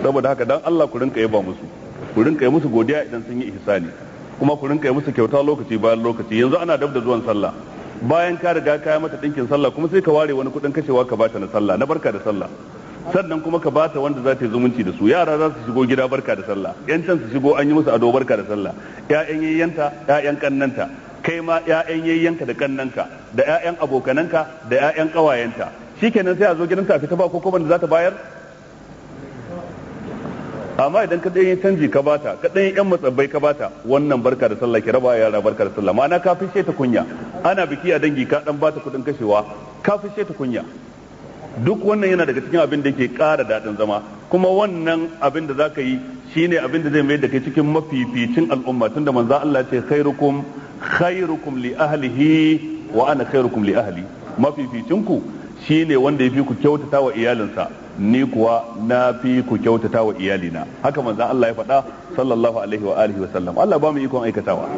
saboda haka dan Allah ku rinka yaba musu, ku rinka yi musu godiya idan sun yi ihsani, kuma ku rinka yi musu kyauta lokaci bayan lokaci. Yanzu ana dab da zuwan sallah, bayan ka riga ka yi mata dinkin sallah kuma sai ka ware wani kudin kashewa ka bata na sallah, na barka da sallah, sannan kuma ka bata wanda za ta yi zumunci da su. Yara za su shigo gida barka da sallah, yan can su shigo an yi musu ado barka da sallah, ƴaƴan yayyanta, ƴaƴan kannanta, kai ma ƴaƴan yayyanka da kannanka da ƴaƴan abokananka da ƴaƴan ƙawayenta, shikenan sai a zo gidanka a fita ba ko da za ta bayar. Amma idan ka ɗanyi canji ka bata, ka ɗanyi ƴan matsabbai ka bata, wannan barka da sallah ki raba yara barka da sallah, ma'ana ka fishe ta kunya. Ana biki a dangi ka dan bata kuɗin kashewa, ka fishe ta kunya. Duk wannan yana daga cikin abin da ke ƙara daɗin zama, kuma wannan abin da zaka yi shine abin da zai mai da kai cikin mafificin al'umma, tunda manzo Allah ce khairukum li ahlihi wa ana khairukum li ahli. Mafificin ku shine wanda yafi ku kyautata wa iyalinsa, ni kuwa na fi ku kyautata wa iyalina. Haka manzo Allah ya faɗa sallallahu alaihi wa alihi wa sallam. Allah ba mu ikon aikatawa.